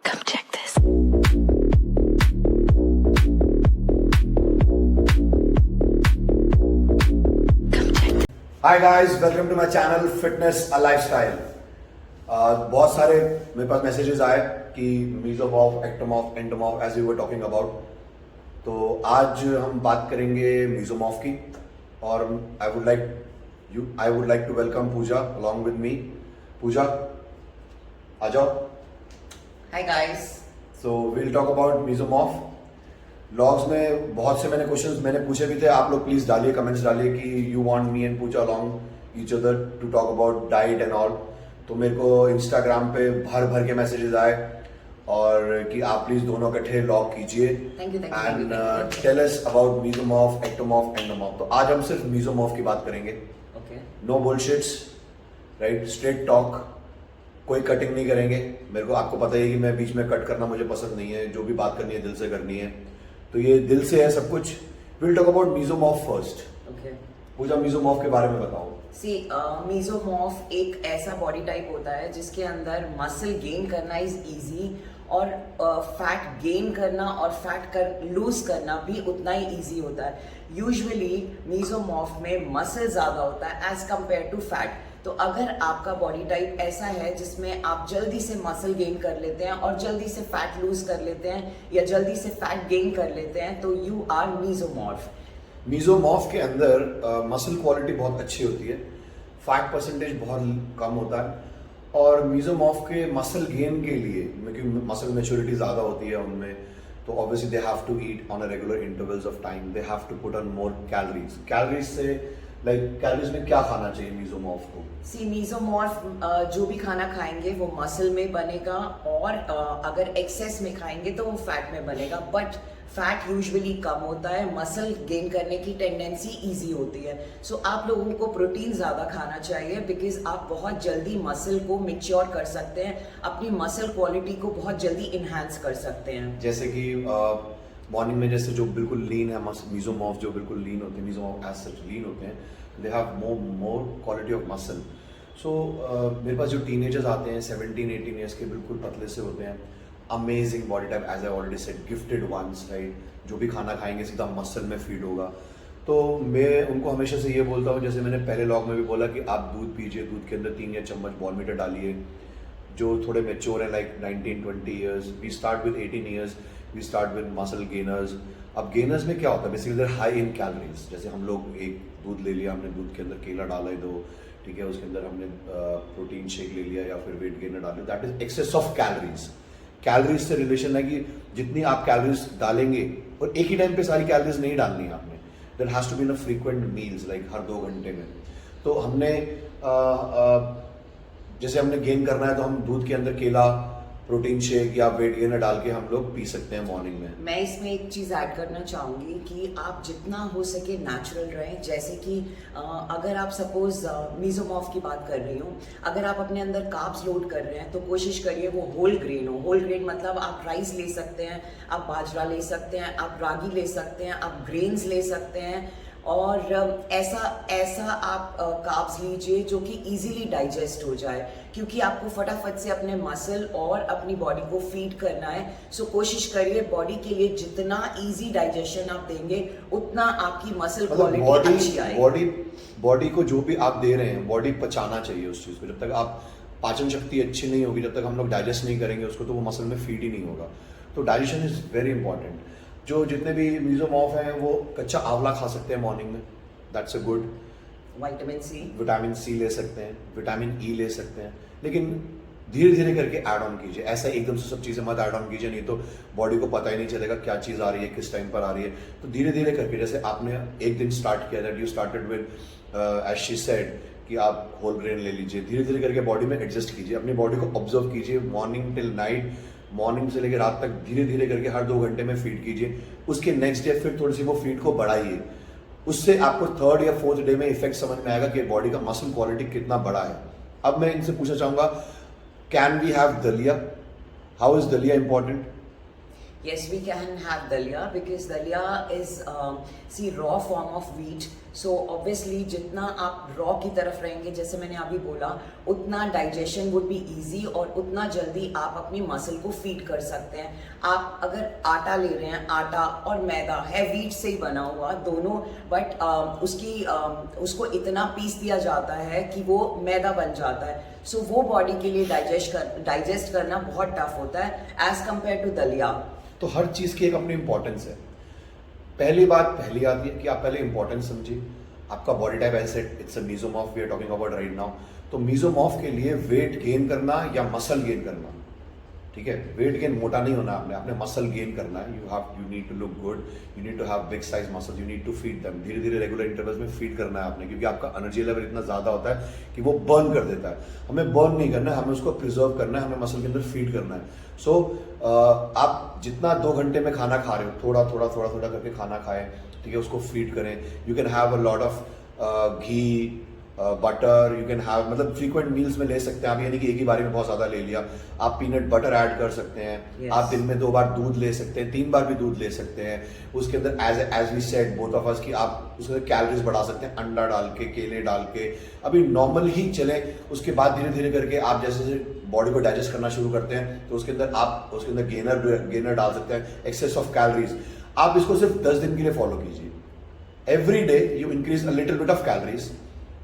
Come check this. Come check this. Hi guys, welcome to my channel fitness a lifestyle. बहुत सारे मेरे पास messages आए कि mesomorph, ectomorph, endomorph as we were talking about. तो आज हम बात करेंगे मीजोमॉर्फ की और I would like to welcome Pooja along with me. Pooja आ जाओ। Hi guys. So we'll talk about mesomorph. लॉग्स में बहुत से क्वेश्चंस मैंने पूछे भी थे, आप लोग प्लीज डालिए, कमेंट्स डालिए कि you want me and Pooja along each other to talk about diet and all. तो मेरे को इंस्टाग्राम पे भर भर के मैसेजेस आए और कि आप प्लीज दोनों इकट्ठे लॉग कीजिए Thank you. And tell us about mesomorph, ectomorph, endomorph. तो आज हम सिर्फ मीजोमॉर्फ की बात करेंगे। Okay. No bullshits, right, straight talk, कोई कटिंग नहीं करेंगे। मेरे को आपको पता है कि मैं बीच में कट करना मुझे पसंद नहीं है, जो भी बात करनी है दिल से करनी है। तो ये दिल से है सब कुछ। Will talk about mesomorph first. Okay. Pooja, mesomorph के बारे में बताओ। See, मीजोमॉर्फ एक ऐसा बॉडी टाइप होता है जिसके अंदर मसल गेन करना इज इजी और फैट गेन करना और फैट लूज करना भी उतना ही इजी होता है। यूजुअली मीजोमॉर्फ में मसल ज्यादा होता है एज कंपेयर टू फैट। तो अगर आपका बॉडी टाइप ऐसा है जिसमें आप जल्दी से मसल गेन कर लेते हैं और जल्दी से फैट लूज कर लेते हैं या जल्दी से फैट गेन कर लेते हैं तो यू आर मीजोमॉर्फ। मीजोमॉर्फ के अंदर मसल क्वालिटी बहुत अच्छी होती है, फैट परसेंटेज बहुत कम होता है और मीजोमॉर्फ के मसल गेन के लिए, क्योंकि मसल मैच्योरिटी ज़्यादा होती है उनमें, तो obviously they have to eat on a regular intervals of time, they have to put on more calories. Calories से कैलोरीज में क्या खाना चाहिए मीजोमॉर्फ को? सी मीजोमॉर्फ जो भी खाना खाएंगे वो मसल में बनेगा और अगर एक्सेस में खाएंगे तो वो फैट में बनेगा। बट फैट यूजुअली कम होता है, मसल गेन करने की टेंडेंसी इजी होती है। सो आप लोगों को प्रोटीन ज़्यादा खाना चाहिए बिकॉज आप बहुत जल्दी मसल को मैच्योर कर सकते हैं, अपनी मसल क्वालिटी को बहुत जल्दी इन्हांस कर सकते हैं। जैसे कि मॉर्निंग में जैसे जो बिल्कुल लीन है मीजोमॉर्फ, जो बिल्कुल लीन होते हैं, मीजोमॉर्फ एज सच लीन होते हैं, they have more quality of muscle. So मेरे पास जो टीनेजर्स आते हैं 17-18 ईयर्स के, बिल्कुल पतले से होते हैं, amazing body type, as I already said, gifted ones, right, जो भी खाना खाएंगे सीधा मसल में फीड होगा। तो मैं उनको हमेशा से ये बोलता हूँ, जैसे मैंने पहले लॉग में भी बोला कि आप दूध पीजिए, दूध के अंदर 3 या चम्मच बॉर्नवीटा डालिए। जो थोड़े मेच्योर है like 19-20 years, we start with 18 years, we start with muscle gainers. अब गेनर्स में क्या होता है, basically they're high in calories. जैसे हम लोग एक दूध ले लिया, हमने दूध के अंदर केला डाला है 2, ठीक है, उसके अंदर हमने प्रोटीन शेक ले लिया या फिर वेट गेनर डाल लिया, that is excess of calories. Calories से रिलेशन है कि जितनी आप कैलोरीज डालेंगे, और एक ही टाइम पे सारी कैलोरीज नहीं डालनी है आपने, there has to be in frequent meals, like हर 2 घंटे में। तो हमने जैसे हमने गेन करना है तो हम दूध के अंदर केला, प्रोटीन शेक या वेट गेनर डाल के हम लोग पी सकते हैं मॉर्निंग में। मैं इसमें एक चीज़ ऐड करना चाहूँगी कि आप जितना हो सके नेचुरल रहें। जैसे कि अगर आप सपोज मीजोमॉर्फ की बात कर रही हूँ, अगर आप अपने अंदर कार्ब्स लोड कर रहे हैं तो कोशिश करिए वो होल ग्रेन हो। होल ग्रेन मतलब आप राइस ले सकते हैं, आप बाजरा ले सकते हैं, आप रागी ले सकते हैं, आप ग्रेन्स ले सकते हैं और ऐसा आप कार्ब्स लीजिए जो कि इजीली डाइजेस्ट हो जाए, क्योंकि आपको फटाफट से अपने मसल और अपनी बॉडी को फीड करना है। सो कोशिश करिए बॉडी के लिए जितना इजी डाइजेशन आप देंगे उतना आपकी मसल क्वालिटी अच्छी आएगी। बॉडी को जो भी आप दे रहे हैं, बॉडी पचाना चाहिए उस चीज को। जब तक आप पाचन शक्ति अच्छी नहीं होगी, जब तक हम लोग डाइजेस्ट नहीं करेंगे उसको, तो वो मसल में फीड ही नहीं होगा। तो डाइजेशन इज वेरी इंपॉर्टेंट। जो जितने भी मीजोमॉर्फ हैं वो कच्चा आंवला खा सकते हैं मॉर्निंग में, that's a good. Vitamin C ले सकते हैं, विटामिन ई ले सकते हैं, लेकिन धीरे धीरे करके ऐड ऑन कीजिए। ऐसा एकदम से सब चीज़ें मत ऐड ऑन कीजिए, नहीं तो बॉडी को पता ही नहीं चलेगा क्या चीज़ आ रही है, किस टाइम पर आ रही है। तो धीरे धीरे करके, जैसे आपने एक दिन स्टार्ट किया, that you started with as she said कि आप होल ग्रेन ले लीजिए, धीरे धीरे करके बॉडी में एडजस्ट कीजिए, अपनी बॉडी को ऑब्जर्व कीजिए, मॉर्निंग टिल नाइट, मॉर्निंग से लेकर रात तक धीरे धीरे करके हर 2 घंटे में फीड कीजिए। उसके नेक्स्ट डे फिर थोड़ी सी वो फीड को बढ़ाइए। उससे आपको 3rd या 4th डे में इफेक्ट समझ में आएगा कि बॉडी का मसल क्वालिटी कितना बड़ा है। अब मैं इनसे पूछना चाहूंगा, कैन वी हैव दलिया? हाउ इज दलिया important? Yes, we can have dalia because dalia is raw form of wheat. So obviously जितना आप raw की तरफ रहेंगे, जैसे मैंने अभी बोला, उतना digestion would be easy और उतना जल्दी आप अपनी मसल को फीड कर सकते हैं. आप अगर आटा ले रहे हैं, आटा और मैदा है wheat से ही बना हुआ दोनों, बट उसको इतना पीस दिया जाता है कि वो मैदा बन जाता है. सो वो बॉडी के लिए डाइजेस्ट करना बहुत टफ होता है एज कम्पेयर टू दलिया. तो हर चीज की एक अपनी इंपॉर्टेंस है. पहली बात पहली आती है कि आप पहले इंपॉर्टेंस समझिए. आपका बॉडी टाइप ऐसे it's a mesomorph we are talking about right now. तो मेसोमॉर्फ के लिए वेट गेन करना या मसल गेन करना, ठीक है. वेट गेन मोटा नहीं होना आपने मसल गेन करना है. You need to look good, you need to have big size muscle, you need to feed them. धीरे धीरे रेगुलर इंटरवल्स में फीड करना है आपने, क्योंकि आपका एनर्जी लेवल इतना ज्यादा होता है कि वो बर्न कर देता है. हमें बर्न नहीं करना है, हमें उसको प्रिजर्व करना है, हमें मसल के अंदर फीड करना है. सो आप जितना 2 घंटे में खाना खा रहे हो, थोड़ा थोड़ा थोड़ा थोड़ा करके खाना खाएं, ठीक है. उसको फीड करें. You can have a lot of ghee, butter, you can have, मतलब फ्रीक्वेंट मील्स में ले सकते हैं आप. यानी कि एक ही बारी में बहुत ज्यादा ले लिया. आप पीनट बटर ऐड कर सकते हैं. Yes. आप दिन में 2 बार दूध ले सकते हैं, 3 बार भी दूध ले सकते हैं. उसके अंदर as we said both of us कि आप उसके अंदर कैलोरीज बढ़ा सकते हैं, अंडा डाल के, केले डाल के. अभी नॉर्मल ही चले, उसके बाद धीरे धीरे करके आप जैसे बॉडी को डाइजेस्ट करना शुरू करते हैं तो उसके अंदर आप उसके अंदर गेनर डाल सकते हैं, एक्सेस ऑफ कैलोरीज. आप इसको सिर्फ 10 दिन के लिए फॉलो कीजिए. Every day you increase a little bit of calories,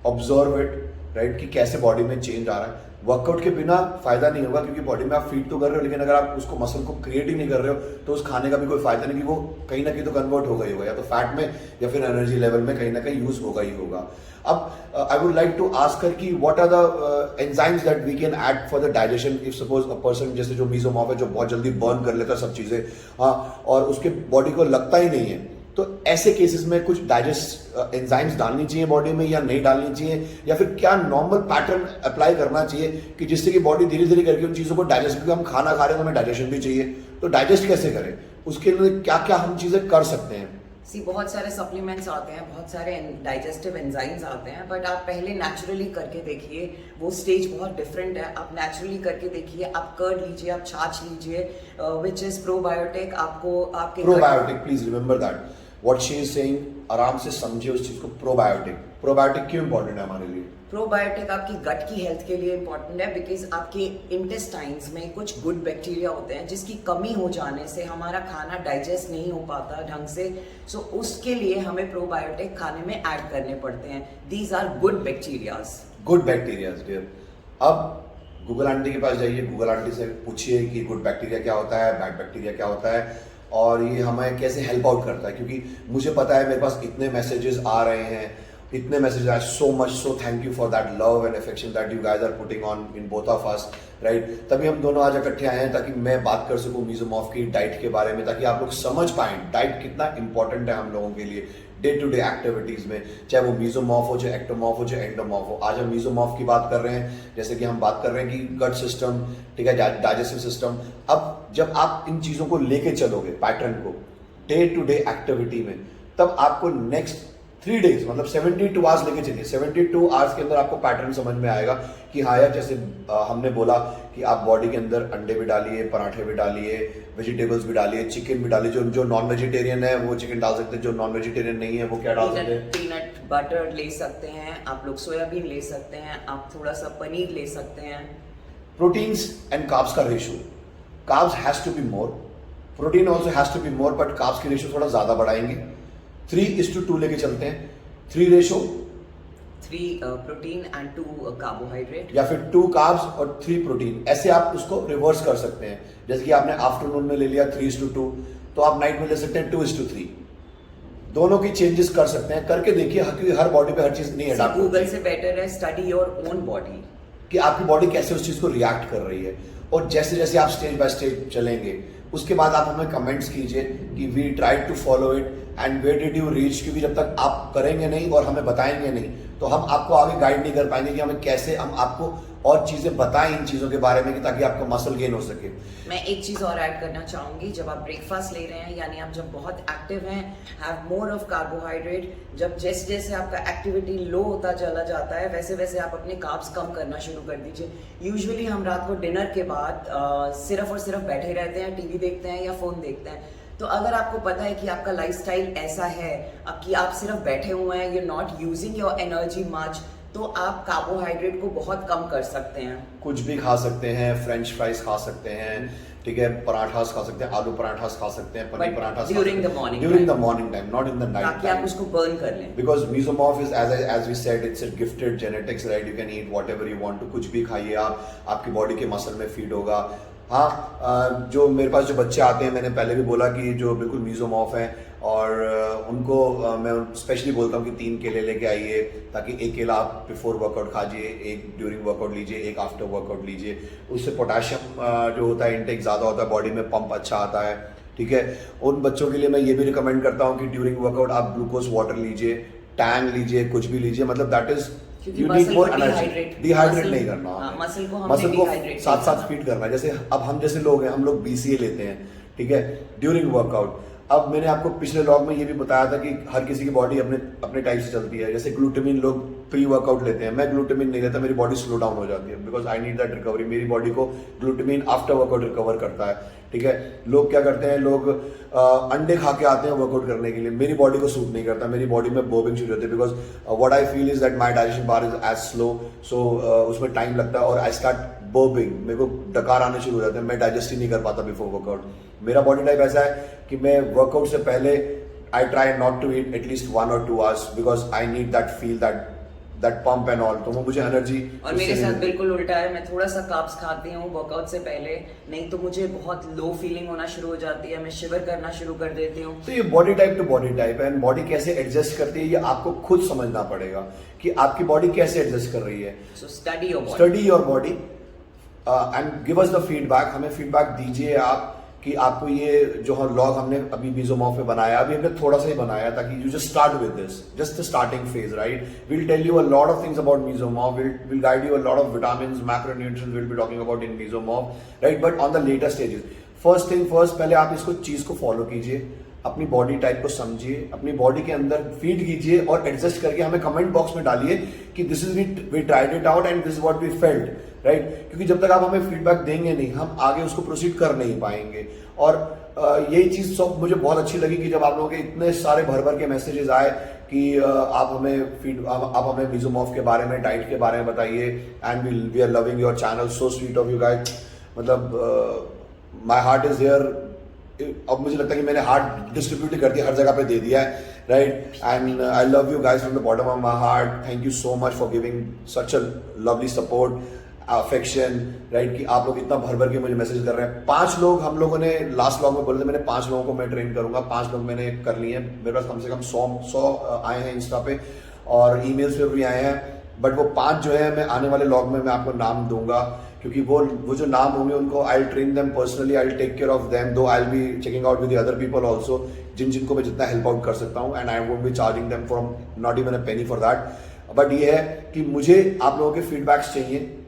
observe it, right, कि कैसे बॉडी में चेंज आ रहा है. वर्कआउट के बिना फायदा नहीं होगा, क्योंकि बॉडी में आप फीड तो कर रहे हो, लेकिन अगर आप उसको मसल को क्रिएट ही नहीं कर रहे हो तो उस खाने का भी कोई फायदा नहीं, कि वो कहीं ना कहीं तो कन्वर्ट होगा ही होगा, या तो फैट में या फिर एनर्जी लेवल में कहीं ना कहीं यूज होगा ही होगा. अब I would like to ask her कि what are the enzymes that we can add for the digestion. If suppose a person जैसे जो मेसोमॉर्फ है, जो बहुत जल्दी बर्न कर लेता है सब चीजें, हाँ, और उसके बॉडी को लगता ही नहीं है, तो ऐसे केसेस में कुछ डाइजेस्ट एंजाइम्स डालनी चाहिए बॉडी में या नहीं डालनी चाहिए, या फिर क्या नॉर्मल पैटर्न अप्लाई करना चाहिए कि जिससे कि बॉडी धीरे धीरे करके उन चीजों को डाइजेस्ट, क्योंकि हम खाना खा रहे हैं तो हमें डाइजेशन भी चाहिए, तो डाइजेस्ट कैसे करें, उसके लिए क्या क्या हम चीजें कर सकते हैं. बहुत सारे सप्लीमेंट्स आते हैं, बहुत सारे डाइजेस्टिव एंजाइम्स आते हैं, बट आप पहले नेचुरली करके देखिए. वो स्टेज बहुत डिफरेंट है. आप नेचुरली करके देखिए. आप कर्ड लीजिए, आप छाछ लीजिए, विच इज प्रोबायोटिक. आपको आपके probiotic, please remember that what she is saying. आराम से समझिए उस चीज को. प्रोबायोटिक क्यों इंपॉर्टेंट है हमारे लिए? प्रोबायोटिक आपकी गट की हेल्थ के लिए इंपॉर्टेंट है, बिकॉज आपके इंटेस्टाइन्स में कुछ गुड बैक्टीरिया होते हैं जिसकी कमी हो जाने से हमारा खाना डाइजेस्ट नहीं हो पाता ढंग से. सो उसके लिए हमें प्रोबायोटिक खाने में ऐड करने पड़ते हैं. These are good bacterias. Good bacterias dear. अब गूगल आंटी के पास जाइए, गूगल आंटी से पूछिए कि गुड बैक्टीरिया क्या होता है, बैड बैक्टीरिया क्या होता है, और ये हमें कैसे हेल्प आउट करता है. क्योंकि मुझे पता है मेरे पास इतने मैसेजेस आ रहे हैं, इतने मैसेज आए. So much, so thank you for that love and affection that you guys are putting on in both of us, right. तभी हम दोनों आज इकट्ठे आए हैं ताकि मैं बात कर सकूं मेसोमॉर्फ की डाइट के बारे में, ताकि आप लोग समझ पाएं डाइट कितना इंपॉर्टेंट है हम लोगों के लिए डे टू डे एक्टिविटीज में, चाहे वो मेसोमॉर्फ हो, चाहे एक्टोमॉर्फ हो, चाहे एंडोमॉर्फ हो. आज हम मेसोमॉर्फ की बात कर रहे हैं, जैसे कि हम बात कर रहे हैं कि गट सिस्टम, ठीक है, डाइजेस्टिव सिस्टम. अब जब आप इन चीजों को लेके चलोगे पैटर्न को डे टू डे एक्टिविटी में, तब आपको नेक्स्ट 3 डेज मतलब 72 आवर्स लेके चलिए. 72 आवर्स के अंदर आपको पैटर्न समझ में आएगा कि हाँ यार, जैसे हमने बोला कि आप बॉडी के अंदर अंडे भी डालिए, पराठे भी डालिए, वेजिटेबल्स भी डालिए, चिकन भी डालिए. जो नॉन वेजिटेरियन है वो चिकन डाल सकते हैं, जो नॉन वेजिटेरियन नहीं है वो क्या डाल सकते हैं? पीनट बटर ले सकते हैं आप लोग, सोयाबीन ले सकते हैं आप, थोड़ा सा पनीर ले सकते हैं. प्रोटीन्स एंड कार्ब्स का ratio. Carbs has to be more, protein also has to be more, but carbs की रेशियो थोड़ा ज्यादा बढ़ाएंगे. 3:2 लेके चलते हैं. 3 रेशो, 3 प्रोटीन एंड 2 कार्बोहाइड्रेट, या फिर 2 कार्ब्स और 3 प्रोटीन. ऐसे आप उसको रिवर्स कर सकते हैं. जैसे कि आपने आफ्टरनून में ले लिया 3:2, तो आप नाइट में ले सकते हैं 2:3. दोनों की चेंजेस कर सकते हैं. करके देखिए, क्योंकि हर बॉडी पे हर चीज नहीं अडॉप्ट होती. गूगल से बेटर है स्टडी योर ओन बॉडी, कि आपकी बॉडी कैसे उस चीज को रिएक्ट कर रही है. और जैसे जैसे आप स्टेज बाय स्टेज चलेंगे, उसके बाद आप हमें कमेंट्स कीजिए कि we tried to follow it and where did you reach. क्योंकि जब तक आप करेंगे नहीं और हमें बताएंगे नहीं, तो हम आपको आगे गाइड नहीं कर पाएंगे कि हमें कैसे हम आपको और चीज़ें बताएं इन चीज़ों के बारे में कि ताकि आपका मसल गेन हो सके। मैं एक चीज़ और ऐड करना चाहूँगी, जब आप ब्रेकफास्ट ले रहे हैं यानी आप जब बहुत एक्टिव हैं, हैव मोर ऑफ कार्बोहाइड्रेट, जब जैसे जैसे आपका एक्टिविटी लो होता चला जाता है वैसे वैसे आप अपने कार्ब्स कम करना शुरू कर दीजिए। यूजुअली हम रात को डिनर के बाद सिर्फ और सिर्फ बैठे रहते हैं, टीवी देखते हैं या फ़ोन देखते हैं। तो अगर आपको पता है कि आपका लाइफस्टाइल ऐसा है अब कि आप सिर्फ बैठे हुए हैं, you not using your energy much, तो आप कार्बोहाइड्रेट को बहुत कम कर सकते हैं। कुछ भी खा सकते हैं, फ्रेंच फ्राइज खा सकते हैं, ठीक है, पराठास खा सकते हैं, आलू पराठास खा सकते हैं, paneer parathas during the morning time, not in the night, ताकि आप उसको बर्न कर लें। Because mesomorph is as we said, it's a gifted genetics, right? You can eat whatever you want to, कुछ भी खाइए आप, आपकी बॉडी के मसल में फीड होगा। हाँ, जो मेरे पास जो बच्चे आते हैं, मैंने पहले भी बोला कि जो बिल्कुल मेसोमॉर्फ हैं और उनको मैं स्पेशली बोलता हूँ कि 3 केले लेके आइए, ताकि एक केला आप बिफोर वर्कआउट खाइए, एक ड्यूरिंग वर्कआउट लीजिए, एक आफ्टर वर्कआउट लीजिए। उससे पोटेशियम जो होता है इंटेक ज़्यादा होता है, बॉडी में पंप अच्छा आता है, ठीक है। उन बच्चों के लिए मैं ये भी रिकमेंड करता हूँ कि ड्यूरिंग वर्कआउट आप ग्लूकोज वाटर लीजिए, टैंग लीजिए, कुछ भी लीजिए, मतलब that is you need more energy. Dehydrate नहीं करना, मसल को साथ साथ फीड करना है। जैसे अब हम जैसे लोग हैं, हम लोग BCA लेते हैं, ठीक है, ड्यूरिंग वर्कआउट। अब मैंने आपको पिछले व्लॉग में ये भी बताया था कि हर किसी की बॉडी अपने अपने टाइप से चलती है। जैसे ग्लूटामिन लोग प्री वर्कआउट लेते हैं, मैं ग्लूटामिन नहीं लेता, मेरी बॉडी स्लो डाउन हो जाती है, because I need that recovery. मेरी बॉडी को ग्लूटामिन आफ्टर वर्कआउट रिकवर करता है, ठीक है। लोग क्या करते हैं, लोग अंडे खा के आते हैं वर्कआउट करने के लिए, मेरी बॉडी को सूट नहीं करता, मेरी बॉडी में बर्बिंग शुरू होती है, because what I feel is that my digestion बार इज एज स्लो, सो उसमें टाइम लगता है और आई स्टार्ट बर्बिंग, मेरे को डकार आने शुरू हो जाते हैं, मैं डाइजेस्ट ही नहीं कर पाता बिफोर वर्कआउट। मेरा बॉडी टाइप ऐसा है कि मैं वर्कआउट से पहले I try not to eat at least 1 or 2 hours, because I need that feel that pump and all, तो वो मुझे एनर्जी। और मेरे साथ बिल्कुल उल्टा है, मैं थोड़ा सा कार्ब्स खाती हूँ वर्कआउट से पहले, नहीं तो मुझे बहुत लो फीलिंग होना शुरू हो जाती है, मैं शिवर करना शुरू कर देती हूँ। तो ये body type two body type है, एंड बॉडी कैसे एडजस्ट करती है ये आपको खुद समझना पड़ेगा कि आपकी बॉडी कैसे एडजस्ट कर रही है। So study your body and give us the feedback, हमें फीडबैक दीजिए आप कि आपको ये जो व्लॉग हमने अभी मेसोमॉर्फ में बनाया, अभी हमने थोड़ा सा ही बनाया ताकि you just start with this, just the starting phase, right. Will tell you a lot of things about mesomorph, will guide you a lot of vitamins, macronutrients will be talking about in mesomorph, right. But on the later stages, first thing first, पहले आप इसको चीज को follow कीजिए, अपनी body type को समझिए, अपनी बॉडी के अंदर फीड कीजिए और एडजस्ट करके हमें कमेंट बॉक्स में डालिए कि this is we tried it out and this is what we felt, right. क्योंकि जब तक आप हमें फीडबैक देंगे नहीं, हम आगे उसको प्रोसीड कर नहीं पाएंगे। और यही चीज सब मुझे बहुत अच्छी लगी कि जब आप लोगों के इतने सारे भर भर के मैसेजेस आए कि आप हमें मेसोमॉर्फ के बारे में, डाइट के बारे में बताइए, and we are loving your channel, so sweet of you guys. मतलब माय हार्ट इज हियर। अब मुझे लगता है कि मैंने हार्ट डिस्ट्रीब्यूट कर दिया, हर जगह पे दे दिया है, right. And I love you guys from the bottom of my heart. Thank you so much for giving such a lovely support, affection, right, कि आप लोग इतना भर भर के मुझे मैसेज कर रहे हैं। 5 लोग हम लोगों ने लास्ट व्लॉग में बोले थे, मैंने 5 लोगों को मैं ट्रेन करूंगा, 5 लोग मैंने कर लिए हैं। मेरे पास कम से कम 100 आए हैं इंस्टा पे और ईमेल्स पे भी आए हैं, बट वो 5 जो है मैं आने वाले व्लॉग में मैं आपको नाम दूंगा, क्योंकि वो जो नाम होंगे उनको I will train them personally, I will take care of them, though I will be checking out with the other people also, जिनको मैं जितना हेल्प आउट कर सकता हूँ, and I won't be charging them from not even a penny for that. But ये है कि मुझे आप लोगों के फीडबैक्स चाहिए।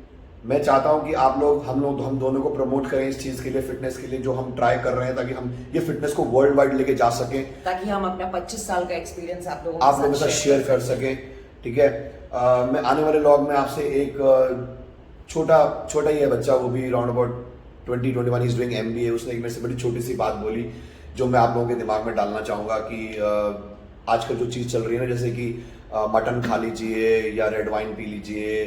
मैं चाहता हूं कि आप लोग हम दोनों को प्रमोट करें इस चीज के लिए, फिटनेस के लिए जो हम ट्राई कर रहे हैं, ताकि हम ये फिटनेस को वर्ल्ड वाइड लेके जा सकें, ताकि हम अपना 25 साल का एक्सपीरियंस आप लोगों के साथ शेयर कर सकें, ठीक है। मैं आने वाले व्लॉग में आपसे एक छोटा ही है बच्चा, वो भी around about 20-21 is doing MBA, उसने एक मेरे से बड़ी छोटी सी बात बोली जो मैं आप लोगों के दिमाग में डालना चाहूंगा कि आजकल जो चीज चल रही है ना, जैसे कि मटन खा लीजिए या रेड वाइन पी लीजिए,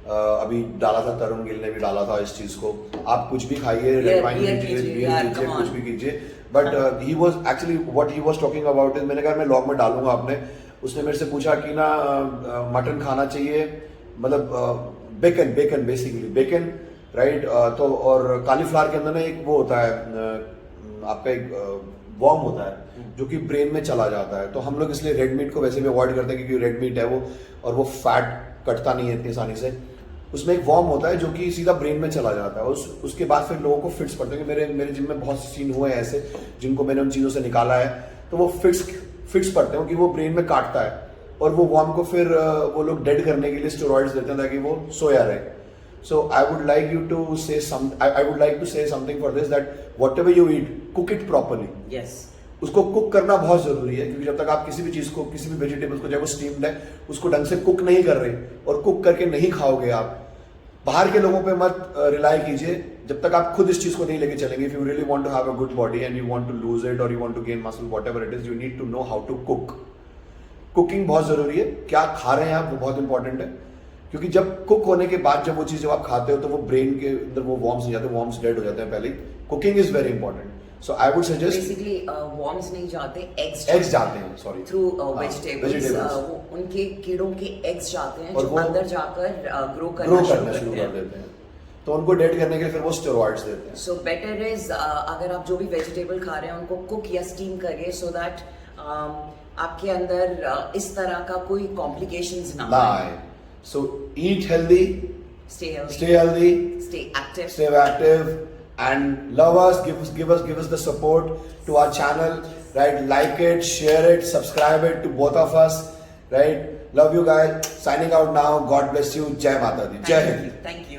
अभी डाला था तरुण गिल ने भी डाला था इस चीज को, आप कुछ भी खाइए, रेड वाइन कीजिए, बियर कीजिए, कुछ भी कीजिए, but he was actually what he was talking about is, मैंने कहा मैं लॉग में डालूंगा आपने, उसने मेरे से पूछा कि ना मटन खाना चाहिए, मतलब बेकन बेसिकली बेकन, राइट। तो और कालीफ्लावर के अंदर ना एक वो होता है, आपका एक वर्म होता है जो कि ब्रेन में चला जाता है, तो हम लोग इसलिए रेड मीट को वैसे भी अवॉइड करते हैं क्योंकि रेड मीट है वो, और वो फैट कटता नहीं है इतनी आसानी से। उसमें एक वर्म होता है जो कि सीधा ब्रेन में चला जाता है, उसके बाद फिर लोगों को फिट्स पड़ते हैं। मेरे जिम में बहुत से सीन हुए हैं ऐसे जिनको मैंने उन चीज़ों से निकाला है, तो वो फिट्स पड़ते हैं कि वो ब्रेन में काटता है, और वो वर्म को फिर वो लोग डेड करने के लिए स्टेरॉइड्स देते हैं ताकि वो सोया रहे। So I would like you to say I would like to say something for this, that whatever you eat, cook it properly. Yes. उसको कुक करना बहुत जरूरी है, क्योंकि जब तक आप किसी भी चीज को, किसी भी वेजिटेबल्स को, जब वो स्टीम्ड है, उसको ढंग से कुक नहीं कर रहे और कुक करके नहीं खाओगे आप, बाहर के लोगों पे मत रिलाई कीजिए जब तक आप खुद इस चीज को नहीं लेके चलेंगे. If you really want to have a good body and you want to lose it or you want to gain muscle, whatever it is, you need to know how to cook. Cooking बहुत जरूरी है. क्या खा रहे हैं आप, वो बहुत इंपॉर्टेंट है, क्योंकि जब कुक होने के बाद जब वो चीज जब आप खाते हो तो वो ब्रेन के अंदर वो वॉर्म्स नहीं जाते, वॉर्म्स डेड हो जाते हैं पहले. Cooking is very important. So I would suggest, basically worms नहीं जाते, एग्स जाते हैं, सॉरी, थ्रू वेजिटेबल्स. उनके कीड़ों के एग्स जाते हैं और जो वो अंदर जाकर ग्रो करना करना शुरू कर देते हैं. तो उनको डेड करने के लिए फिर वो स्टेरॉइड्स देते हैं. सो बेटर इज अगर आप जो भी वेजिटेबल खा रहे हैं उनको कुक या स्टीम करिए, सो दैट आपके अंदर इस तरह का कोई कॉम्प्लिकेशंस ना आए. So eat healthy, stay stay healthy, stay active, and love us. Give us the support to our channel, right? Like it, share it, subscribe it to both of us, right? Love you guys. Signing out now. God bless you. Jai Mata Di. Jai Hind. Thank you.